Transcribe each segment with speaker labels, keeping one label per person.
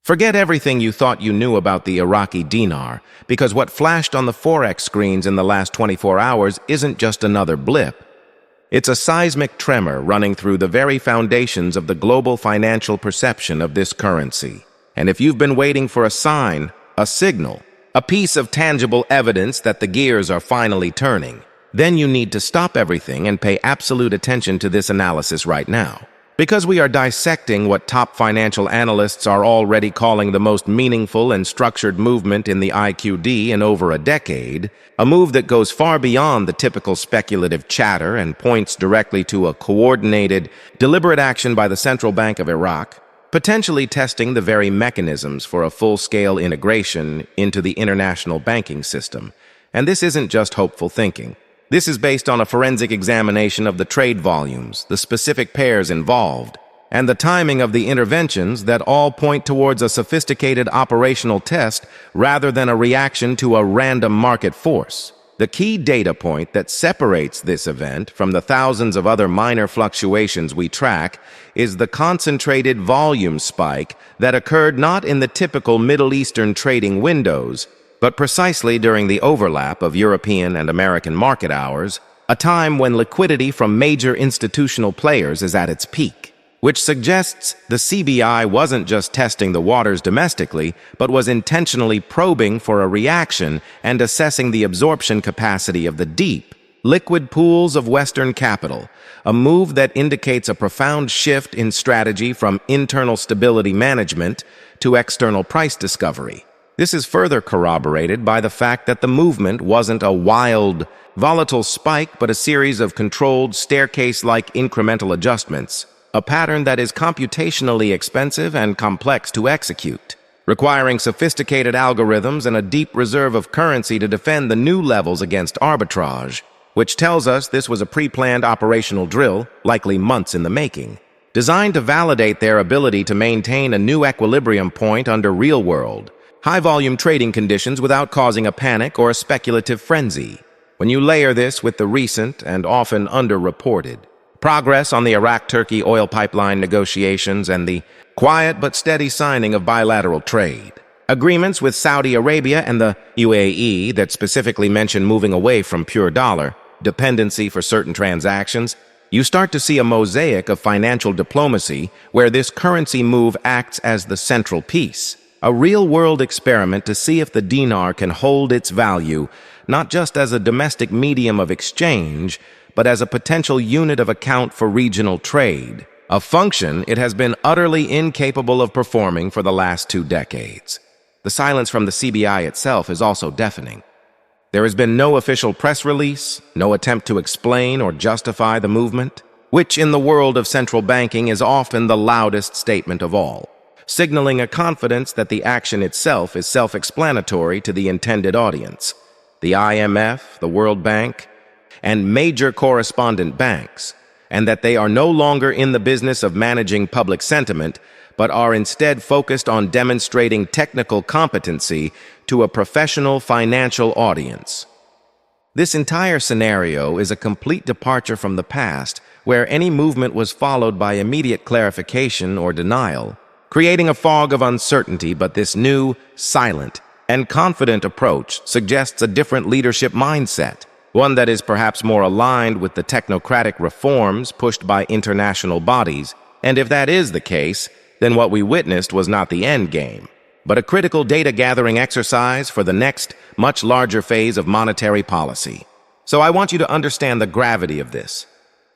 Speaker 1: Forget everything you thought you knew about the Iraqi dinar, because what flashed on the Forex screens in the last 24 hours isn't just another blip. It's a seismic tremor running through the very foundations of the global financial perception of this currency. And if you've been waiting for a sign, a signal, a piece of tangible evidence that the gears are finally turning, then you need to stop everything and pay absolute attention to this analysis right now. Because we are dissecting what top financial analysts are already calling the most meaningful and structured movement in the IQD in over a decade, a move that goes far beyond the typical speculative chatter and points directly to a coordinated, deliberate action by the Central Bank of Iraq, potentially testing the very mechanisms for a full-scale integration into the international banking system. And this isn't just hopeful thinking. This is based on a forensic examination of the trade volumes, the specific pairs involved, and the timing of the interventions that all point towards a sophisticated operational test rather than a reaction to a random market force. The key data point that separates this event from the thousands of other minor fluctuations we track is the concentrated volume spike that occurred not in the typical Middle Eastern trading windows, but precisely during the overlap of European and American market hours, a time when liquidity from major institutional players is at its peak, which suggests the CBI wasn't just testing the waters domestically, but was intentionally probing for a reaction and assessing the absorption capacity of the deep, liquid pools of Western capital, a move that indicates a profound shift in strategy from internal stability management to external price discovery. This is further corroborated by the fact that the movement wasn't a wild, volatile spike, but a series of controlled, staircase-like incremental adjustments, a pattern that is computationally expensive and complex to execute, requiring sophisticated algorithms and a deep reserve of currency to defend the new levels against arbitrage, which tells us this was a pre-planned operational drill, likely months in the making, designed to validate their ability to maintain a new equilibrium point under real-world, high-volume trading conditions without causing a panic or a speculative frenzy. When you layer this with the recent and often underreported progress on the Iraq-Turkey oil pipeline negotiations and the quiet but steady signing of bilateral trade agreements with Saudi Arabia and the UAE that specifically mention moving away from pure dollar dependency for certain transactions, you start to see a mosaic of financial diplomacy where this currency move acts as the central piece. A real-world experiment to see if the dinar can hold its value, not just as a domestic medium of exchange, but as a potential unit of account for regional trade, a function it has been utterly incapable of performing for the last 2 decades. The silence from the CBI itself is also deafening. There has been no official press release, no attempt to explain or justify the movement, which in the world of central banking is often the loudest statement of all, signaling a confidence that the action itself is self-explanatory to the intended audience. The IMF, the World Bank, and major correspondent banks, and that they are no longer in the business of managing public sentiment, but are instead focused on demonstrating technical competency to a professional financial audience. This entire scenario is a complete departure from the past, where any movement was followed by immediate clarification or denial, creating a fog of uncertainty. But this new, silent, and confident approach suggests a different leadership mindset, one that is perhaps more aligned with the technocratic reforms pushed by international bodies. And if that is the case, then what we witnessed was not the end game, but a critical data-gathering exercise for the next, much larger phase of monetary policy. So I want you to understand the gravity of this.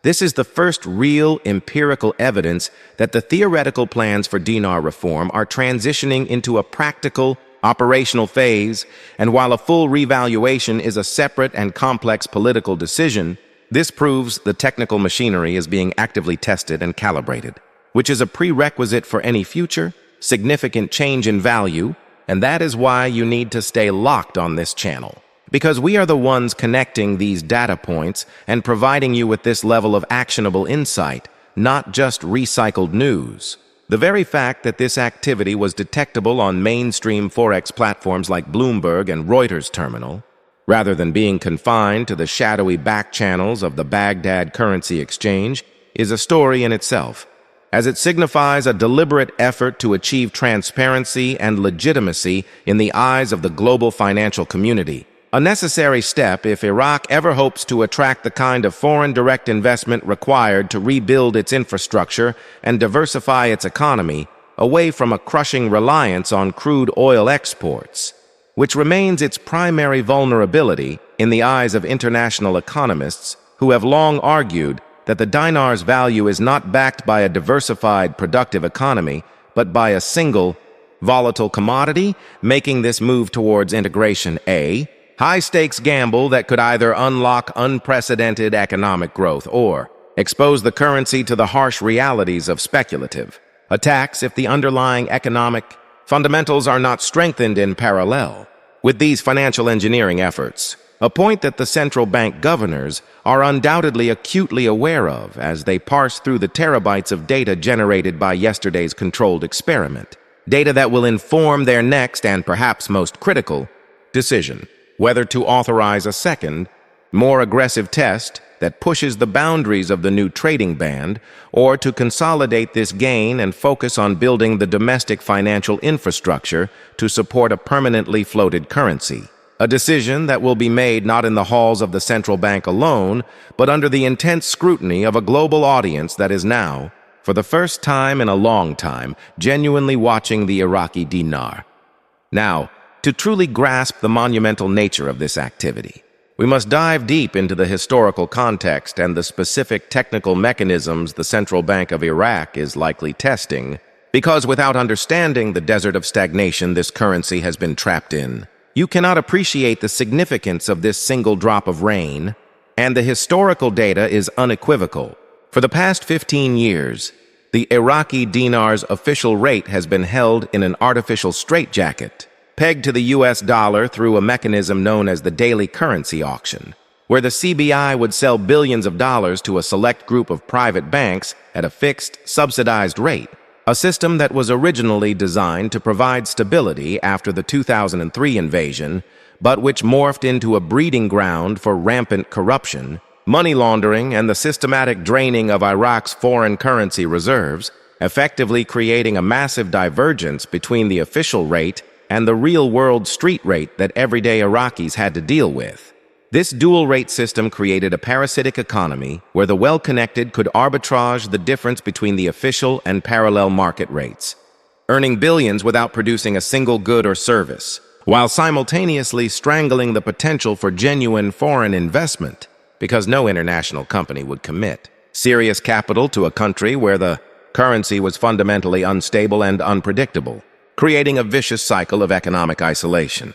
Speaker 1: This is the first real empirical evidence that the theoretical plans for dinar reform are transitioning into a practical, operational phase, and while a full revaluation is a separate and complex political decision, this proves the technical machinery is being actively tested and calibrated, which is a prerequisite for any future, significant change in value, and that is why you need to stay locked on this channel. Because we are the ones connecting these data points and providing you with this level of actionable insight, not just recycled news. The very fact that this activity was detectable on mainstream Forex platforms like Bloomberg and Reuters terminal, rather than being confined to the shadowy back channels of the Baghdad currency exchange, is a story in itself. as it signifies a deliberate effort to achieve transparency and legitimacy in the eyes of the global financial community. A necessary step if Iraq ever hopes to attract the kind of foreign direct investment required to rebuild its infrastructure and diversify its economy away from a crushing reliance on crude oil exports, which remains its primary vulnerability in the eyes of international economists who have long argued that the dinar's value is not backed by a diversified, productive economy, but by a single, volatile commodity, making this move towards integration a high-stakes gamble that could either unlock unprecedented economic growth or expose the currency to the harsh realities of speculative attacks if the underlying economic fundamentals are not strengthened in parallel with these financial engineering efforts, a point that the central bank governors are undoubtedly acutely aware of as they parse through the terabytes of data generated by yesterday's controlled experiment, data that will inform their next and perhaps most critical decision, whether to authorize a second, more aggressive test that pushes the boundaries of the new trading band, or to consolidate this gain and focus on building the domestic financial infrastructure to support a permanently floated currency. A decision that will be made not in the halls of the central bank alone, but under the intense scrutiny of a global audience that is now, for the first time in a long time, genuinely watching the Iraqi dinar. Now, to truly grasp the monumental nature of this activity, we must dive deep into the historical context and the specific technical mechanisms the Central Bank of Iraq is likely testing, because without understanding the desert of stagnation this currency has been trapped in, you cannot appreciate the significance of this single drop of rain, and the historical data is unequivocal. For the past 15 years, the Iraqi dinar's official rate has been held in an artificial straitjacket, pegged to the US dollar through a mechanism known as the daily currency auction, where the CBI would sell billions of dollars to a select group of private banks at a fixed, subsidized rate, a system that was originally designed to provide stability after the 2003 invasion, but which morphed into a breeding ground for rampant corruption, money laundering, and the systematic draining of Iraq's foreign currency reserves, effectively creating a massive divergence between the official rate and the real-world street rate that everyday Iraqis had to deal with. This dual-rate system created a parasitic economy where the well-connected could arbitrage the difference between the official and parallel market rates, earning billions without producing a single good or service, while simultaneously strangling the potential for genuine foreign investment, because no international company would commit serious capital to a country where the currency was fundamentally unstable and unpredictable, creating a vicious cycle of economic isolation.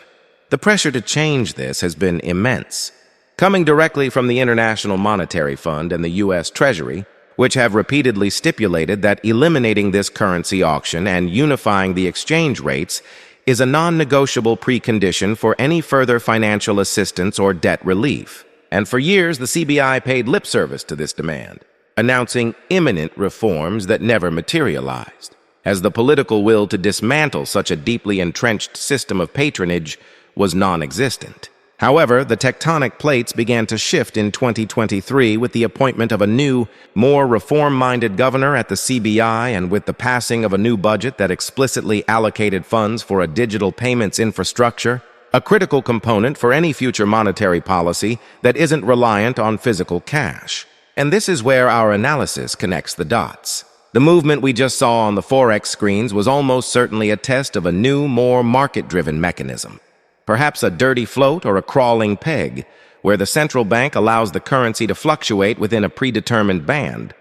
Speaker 1: The pressure to change this has been immense, coming directly from the International Monetary Fund and the U.S. Treasury, which have repeatedly stipulated that eliminating this currency auction and unifying the exchange rates is a non-negotiable precondition for any further financial assistance or debt relief. And for years, the CBI paid lip service to this demand, announcing imminent reforms that never materialized, as the political will to dismantle such a deeply entrenched system of patronage was non-existent. However, the tectonic plates began to shift in 2023 with the appointment of a new, more reform-minded governor at the CBI and with the passing of a new budget that explicitly allocated funds for a digital payments infrastructure, a critical component for any future monetary policy that isn't reliant on physical cash. And this is where our analysis connects the dots. The movement we just saw on the Forex screens was almost certainly a test of a new, more market-driven mechanism. Perhaps a dirty float or a crawling peg, where the central bank allows the currency to fluctuate within a predetermined band,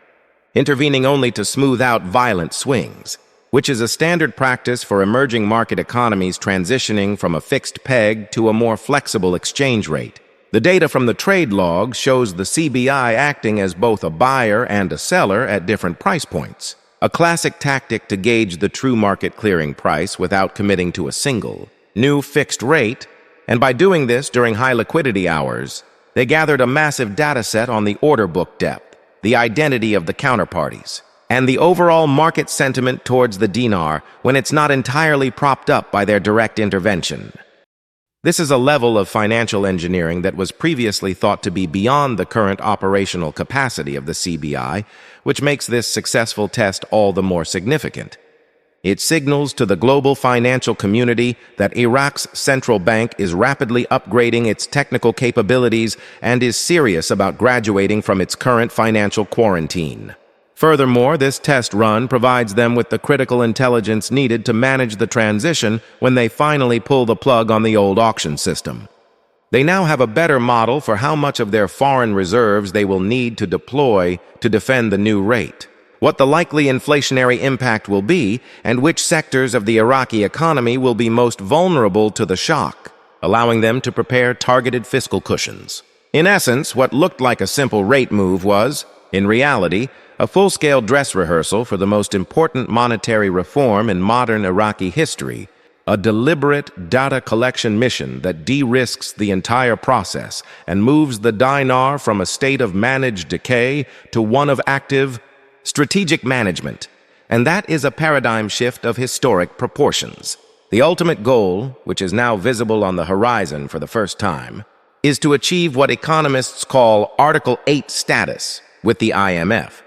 Speaker 1: intervening only to smooth out violent swings, which is a standard practice for emerging market economies transitioning from a fixed peg to a more flexible exchange rate. The data from the trade log shows the CBI acting as both a buyer and a seller at different price points, a classic tactic to gauge the true market clearing price without committing to a single, new fixed rate, and by doing this during high liquidity hours, they gathered a massive data set on the order book depth, the identity of the counterparties, and the overall market sentiment towards the dinar when it's not entirely propped up by their direct intervention. This is a level of financial engineering that was previously thought to be beyond the current operational capacity of the CBI, which makes this successful test all the more significant. It signals to the global financial community that Iraq's central bank is rapidly upgrading its technical capabilities and is serious about graduating from its current financial quarantine. Furthermore, this test run provides them with the critical intelligence needed to manage the transition when they finally pull the plug on the old auction system. They now have a better model for how much of their foreign reserves they will need to deploy to defend the new rate, what the likely inflationary impact will be, and which sectors of the Iraqi economy will be most vulnerable to the shock, allowing them to prepare targeted fiscal cushions. In essence, what looked like a simple rate move was, in reality, a full-scale dress rehearsal for the most important monetary reform in modern Iraqi history, a deliberate data collection mission that de-risks the entire process and moves the dinar from a state of managed decay to one of active, strategic management. And that is a paradigm shift of historic proportions. The ultimate goal, which is now visible on the horizon for the first time, is to achieve what economists call Article 8 status with the IMF,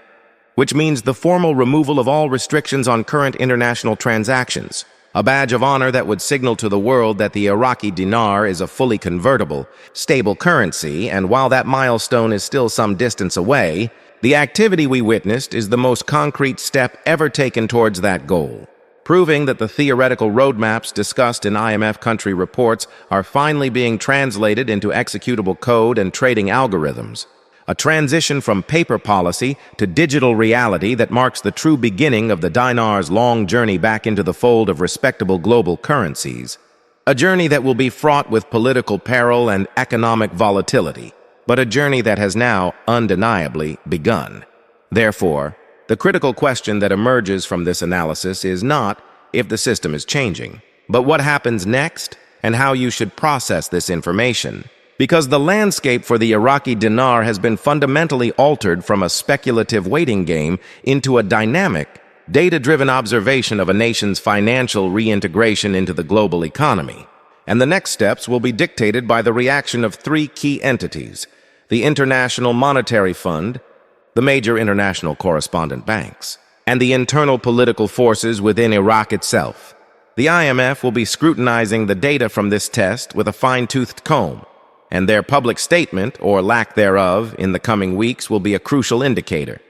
Speaker 1: which means the formal removal of all restrictions on current international transactions, a badge of honor that would signal to the world that the Iraqi dinar is a fully convertible, stable currency, and while that milestone is still some distance away, the activity we witnessed is the most concrete step ever taken towards that goal, proving that the theoretical roadmaps discussed in IMF country reports are finally being translated into executable code and trading algorithms. A transition from paper policy to digital reality that marks the true beginning of the dinar's long journey back into the fold of respectable global currencies. A journey that will be fraught with political peril and economic volatility, but a journey that has now undeniably begun. Therefore, the critical question that emerges from this analysis is not if the system is changing, but what happens next and how you should process this information. Because the landscape for the Iraqi dinar has been fundamentally altered from a speculative waiting game into a dynamic, data-driven observation of a nation's financial reintegration into the global economy. And the next steps will be dictated by the reaction of three key entities: the International Monetary Fund, the major international correspondent banks, and the internal political forces within Iraq itself. The IMF will be scrutinizing the data from this test with a fine-toothed comb, and their public statement, or lack thereof, in the coming weeks will be a crucial indicator.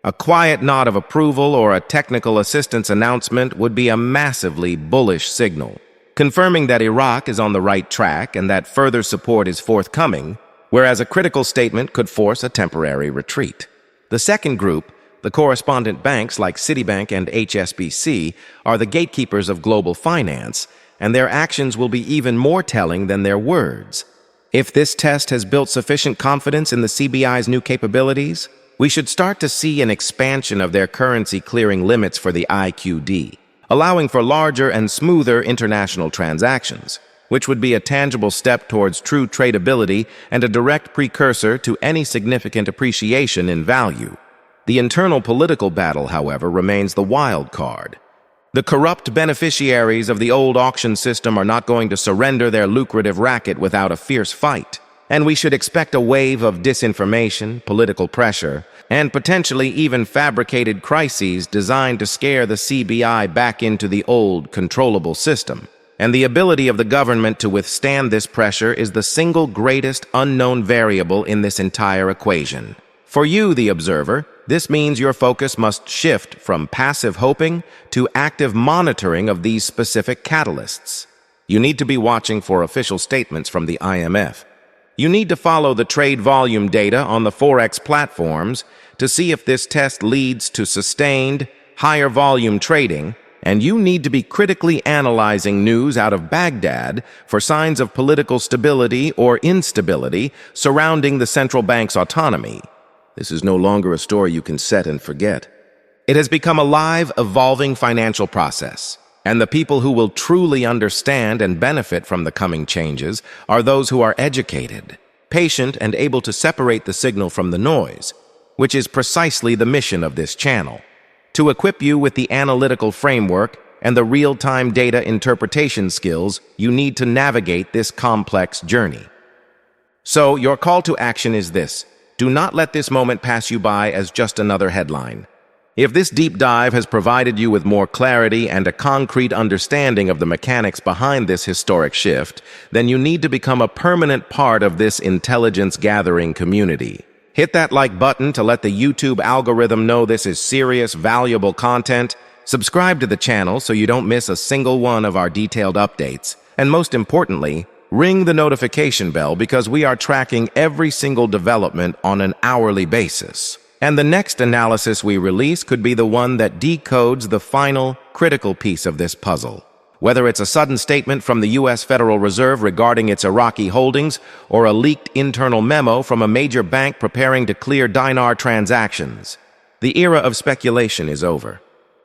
Speaker 1: A quiet nod of approval or a technical assistance announcement would be a massively bullish signal, confirming that Iraq is on the right track and that further support is forthcoming, whereas a critical statement could force a temporary retreat. The second group, the correspondent banks like Citibank and HSBC, are the gatekeepers of global finance, and their actions will be even more telling than their words. If this test has built sufficient confidence in the CBI's new capabilities, we should start to see an expansion of their currency clearing limits for the IQD, allowing for larger and smoother international transactions, which would be a tangible step towards true tradability and a direct precursor to any significant appreciation in value. The internal political battle, however, remains the wild card. The corrupt beneficiaries of the old auction system are not going to surrender their lucrative racket without a fierce fight, and we should expect a wave of disinformation, political pressure, and potentially even fabricated crises designed to scare the CBI back into the old, controllable system. And the ability of the government to withstand this pressure is the single greatest unknown variable in this entire equation. For you, the observer, this means your focus must shift from passive hoping to active monitoring of these specific catalysts. You need to be watching for official statements from the IMF. You need to follow the trade volume data on the Forex platforms to see if this test leads to sustained, higher volume trading, and you need to be critically analyzing news out of Baghdad for signs of political stability or instability surrounding the central bank's autonomy. This is no longer a story you can set and forget. It has become a live, evolving financial process, and the people who will truly understand and benefit from the coming changes are those who are educated, patient, and able to separate the signal from the noise, which is precisely the mission of this channel: to equip you with the analytical framework and the real-time data interpretation skills you need to navigate this complex journey. So, your call to action is this: do not let this moment pass you by as just another headline. If this deep dive has provided you with more clarity and a concrete understanding of the mechanics behind this historic shift, then you need to become a permanent part of this intelligence-gathering community. Hit that like button to let the YouTube algorithm know this is serious, valuable content. Subscribe to the channel so you don't miss a single one of our detailed updates. And most importantly, ring the notification bell because we are tracking every single development on an hourly basis. And the next analysis we release could be the one that decodes the final, critical piece of this puzzle. Whether it's a sudden statement from the U.S. Federal Reserve regarding its Iraqi holdings or a leaked internal memo from a major bank preparing to clear dinar transactions, the era of speculation is over.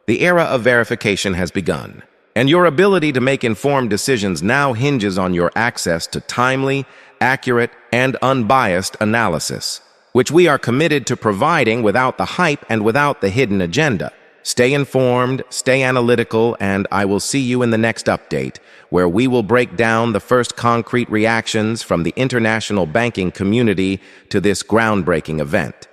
Speaker 1: The era of verification has begun, and your ability to make informed decisions now hinges on your access to timely, accurate, and unbiased analysis, which we are committed to providing without the hype and without the hidden agenda. Stay informed, stay analytical, and I will see you in the next update, where we will break down the first concrete reactions from the international banking community to this groundbreaking event.